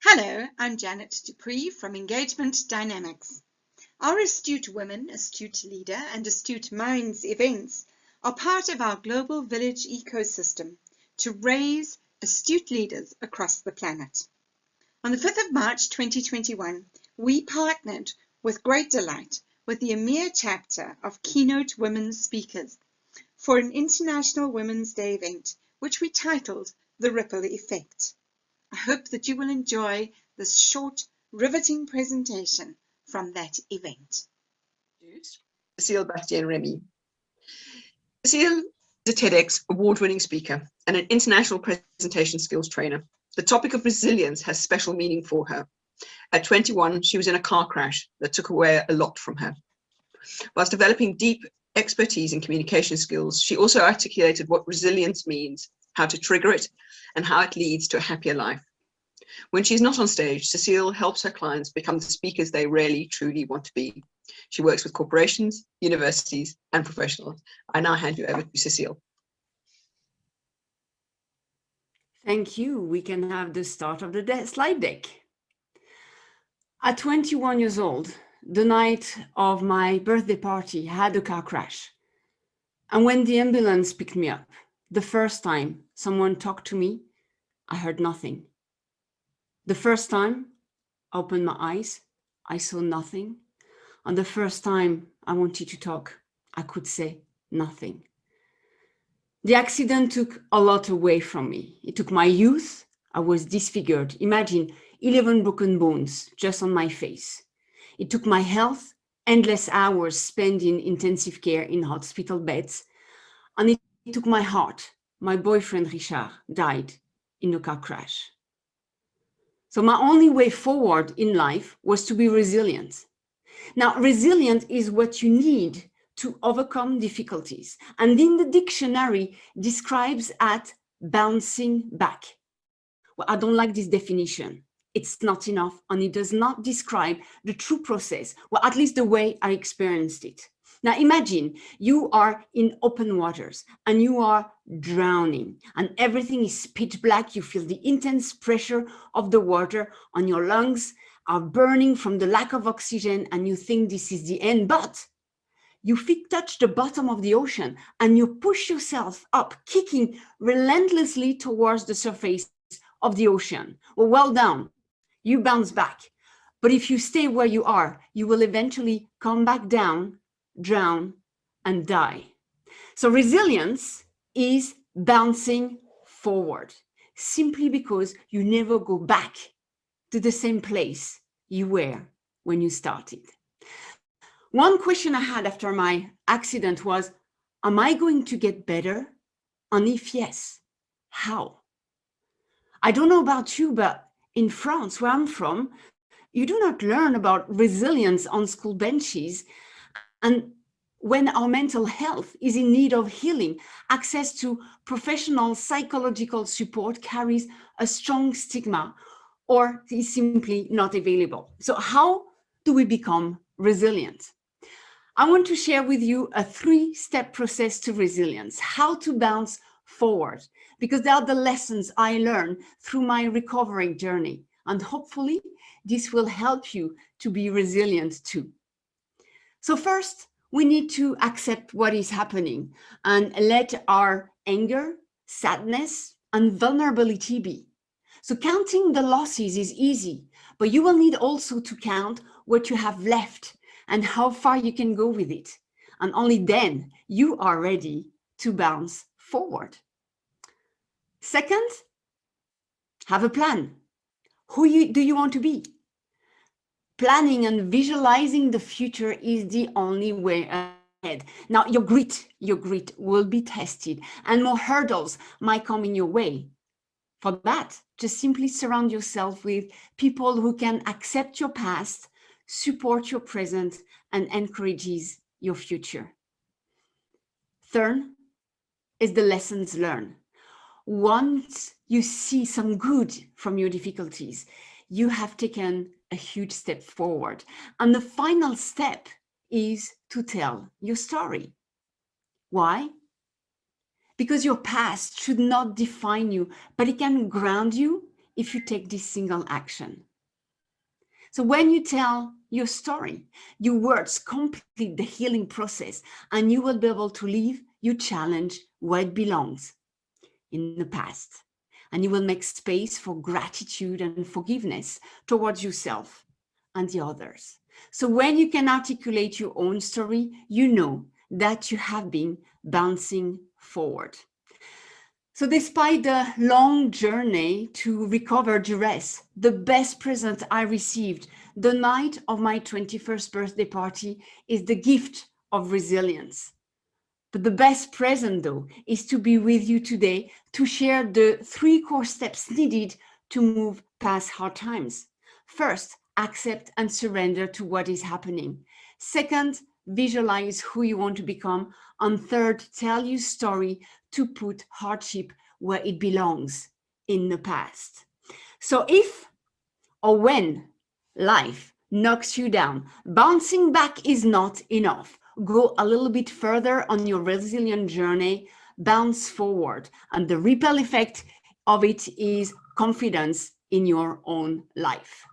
Hello, I'm Janet Dupree from Engagement Dynamics. Our Astute Women, Astute Leader and Astute Minds events are part of our global village ecosystem to raise astute leaders across the planet. On the 5th of March 2021, we partnered with great delight with the EMEA chapter of Keynote Women Speakers for an International Women's Day event, which we titled The Ripple Effect. I hope that you will enjoy this short, riveting presentation from that event. Cecile, Bastien, and Remy. Cecile is a TEDx award-winning speaker and an international presentation skills trainer. The topic of resilience has special meaning for her. At 21, she was in a car crash that took away a lot from her. Whilst developing deep expertise in communication skills, she also articulated what resilience means, how to trigger it, and how it leads to a happier life. When she's not on stage, Cecile helps her clients become the speakers they really, truly want to be. She works with corporations, universities, and professionals. I now hand you over to Cecile. Thank you. We can have the start of the slide deck. At 21 years old, the night of my birthday party, I had a car crash. And when the ambulance picked me up, the first time someone talked to me, I heard nothing. The first time I opened my eyes, I saw nothing. And the first time I wanted to talk, I could say nothing. The accident took a lot away from me. It took my youth. I was disfigured. Imagine 11 broken bones just on my face. It took my health, endless hours spent in intensive care in hospital beds. And it took my heart. My boyfriend, Richard, died in a car crash. So my only way forward in life was to be resilient. Now, resilient is what you need to overcome difficulties. And in the dictionary describes as bouncing back. Well, I don't like this definition. It's not enough, and it does not describe the true process, well, at least the way I experienced it. Now, imagine you are in open waters and you are drowning and everything is pitch black. You feel the intense pressure of the water on your lungs are burning from the lack of oxygen, and you think this is the end, but your feet touch the bottom of the ocean and you push yourself up, kicking relentlessly towards the surface of the ocean. Well done. You bounce back. But if you stay where you are, you will eventually come back down, drown, and die. So resilience is bouncing forward, simply because you never go back to the same place you were when you started. One question I had after my accident was, am I going to get better? And if yes, how? I don't know about you, but in France, where I'm from, you do not learn about resilience on school benches. And when our mental health is in need of healing, access to professional psychological support carries a strong stigma or is simply not available. So how do we become resilient? I want to share with you a 3-step process to resilience, how to bounce forward, because they are the lessons I learned through my recovery journey. And hopefully this will help you to be resilient too. So first, we need to accept what is happening and let our anger, sadness, and vulnerability be. So counting the losses is easy, but you will need also to count what you have left and how far you can go with it. And only then you are ready to bounce forward. Second, have a plan. Who do you want to be? Planning and visualizing the future is the only way ahead. Now, your grit will be tested and more hurdles might come in your way. For that, just simply surround yourself with people who can accept your past, support your present, and encourages your future. Third is the lessons learned. Once you see some good from your difficulties, you have taken a huge step forward. And the final step is to tell your story. Why? Because your past should not define you, but it can ground you if you take this single action. So when you tell your story, your words complete the healing process, and you will be able to leave your challenge where it belongs, in the past. And you will make space for gratitude and forgiveness towards yourself and the others. So when you can articulate your own story, you know that you have been bouncing forward. So despite the long journey to recover duress, the best present I received the night of my 21st birthday party is the gift of resilience. But the best present, though, is to be with you today to share the 3 core steps needed to move past hard times. First, accept and surrender to what is happening. Second, visualize who you want to become. And third, tell your story to put hardship where it belongs, in the past. So if or when life knocks you down, bouncing back is not enough. Go a little bit further on your resilient journey, bounce forward, and the ripple effect of it is confidence in your own life.